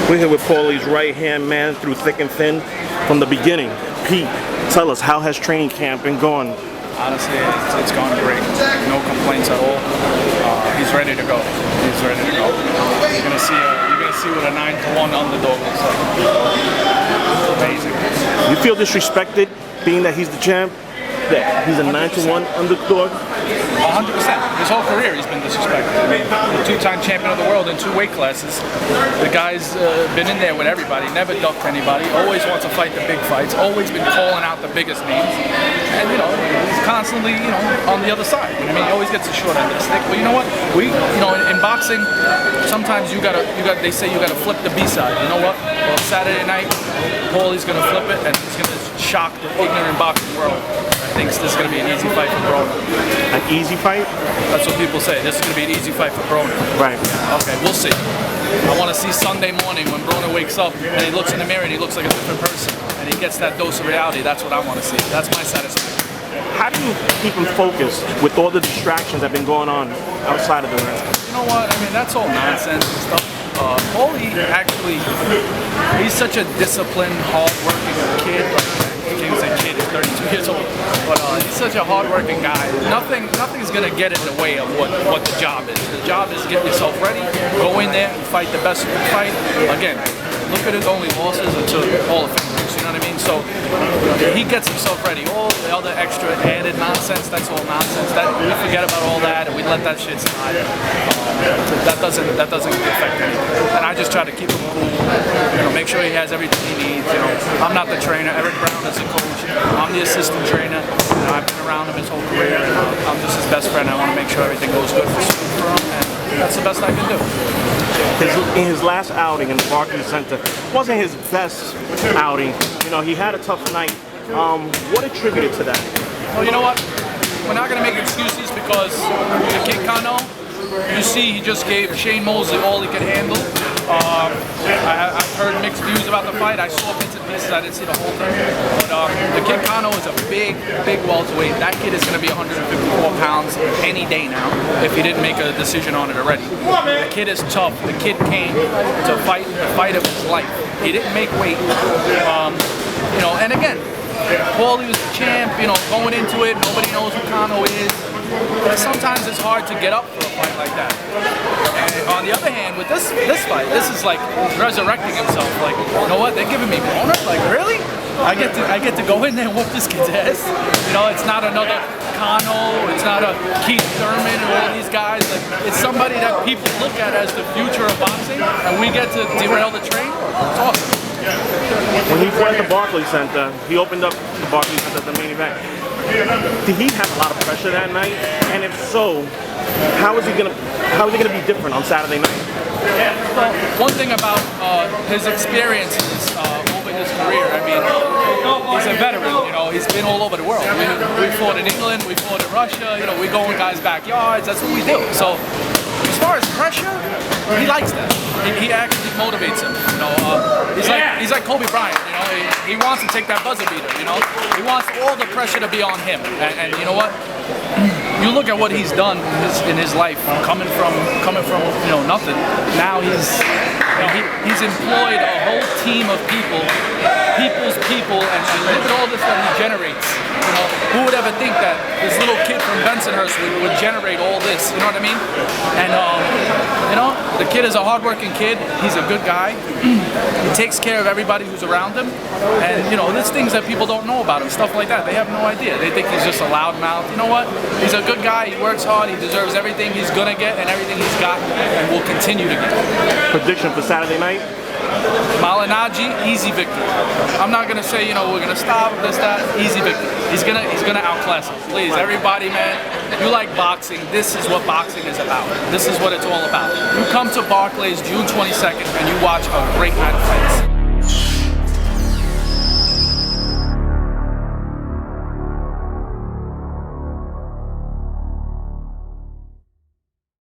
We're here with Paulie's right-hand man through thick and thin from the beginning. Pete, tell us, how has training camp been going? Honestly, it's gone great. No complaints at all. He's ready to go. He's ready to go. You're gonna see what a 9-1 underdog looks like. Amazing. You feel disrespected being that he's the champ? That he's a 9-1 underdog? 100%. His whole career he's been disrespected. I mean, the two-time champion of the world in 2 weight classes. The guy's been in there with everybody, never ducked anybody, always wants to fight the big fights, always been calling out the biggest names. And he's constantly, on the other side. I mean, he always gets the short end of the stick. But you know what? In boxing, sometimes they say you gotta flip the B-side. You know what? Well, Saturday night, Paulie's gonna flip it and he's gonna shock the ignorant boxing world. I think this is going to be an easy fight for Broner. An easy fight? That's what people say. This is going to be an easy fight for Broner. Right. Okay, we'll see. I want to see Sunday morning when Broner wakes up and he looks in the mirror and he looks like a different person. And he gets that dose of reality. That's what I want to see. That's my satisfaction. How do you keep him focused with all the distractions that have been going on outside of the ring? You know what? I mean, that's all nonsense and stuff. Paulie, actually, he's such a disciplined, hard-working kid. He's a kid, he's 32 years old, but he's such a hard-working guy. Nothing's gonna get in the way of what the job is. The job is get yourself ready, go in there and fight the best you can fight. Again, look at his only losses to Hall of Famers, you know what I mean? So he gets himself ready. All the other extra added nonsense, that's all nonsense. We forget about all that and we let that shit slide. That doesn't affect anything. And I just try to keep him cool, make sure he has everything he needs. I'm not the trainer. Eric Brown is the coach. I'm the assistant trainer. I've been around him his whole career, and I'm just his best friend. I want to make sure everything goes good for him, and that's the best I can do. In his last outing in the Barclays Center, wasn't his best outing. He had a tough night. What attributed to that? Well, you know what? We're not going to make excuses because the kid Cano, you see, he just gave Shane Mosley all he could handle. I've heard mixed views about the fight. I saw bits and pieces. I didn't see the whole thing. But the kid Cano is a big welterweight. That kid is going to be 154 pounds any day now if he didn't make a decision on it already. The kid is tough. The kid came to fight the fight of his life. He didn't make weight. And again, Paulie was the champ. Going into it, nobody knows who Cano is. Sometimes it's hard to get up for a fight like that. And on the other hand, with this fight, this is like resurrecting himself. Like, you know what? They're giving me Broner? Like, really? I get to go in there and whoop this kid's ass. It's not another Cano, it's not a Keith Thurman or all these guys. Like, it's somebody that people look at as the future of boxing, and we get to derail the train. It's awesome. When he fought at the Barclays Center, he opened up the Barclays Center at the main event. Did he have a lot of pressure that night? And if so, how is he gonna be different on Saturday night? Well, one thing about his experiences over his career, I mean, he's a veteran. He's been all over the world. We fought in England, we fought in Russia. We go in guys' backyards. That's what we do. So, as far as pressure, he likes that. He actually motivates him. He's like Kobe Bryant. He wants to take that buzzer beater. He wants all the pressure to be on him. And you know what? You look at what he's done in his life, coming from nothing. Now he's employed a whole team of people's people, and look at all this that he generates. Who would ever think that this little kid from Bensonhurst would generate all this? You know what I mean? And the kid is a hardworking kid. He's a good guy. He takes care of everybody who's around him. And there's things that people don't know about him, stuff like that. They have no idea. They think he's just a loudmouth. You know what? He's a good guy. He works hard. He deserves everything he's gonna get and everything he's got and will continue to get. Prediction for Saturday night? Malignaggi, easy victory. I'm not gonna say we're gonna stop this, that. Easy victory. He's gonna outclass him. Please, everybody, man. If you like boxing, this is what boxing is about. This is what it's all about. You come to Barclays June 22nd and you watch a great night of fights.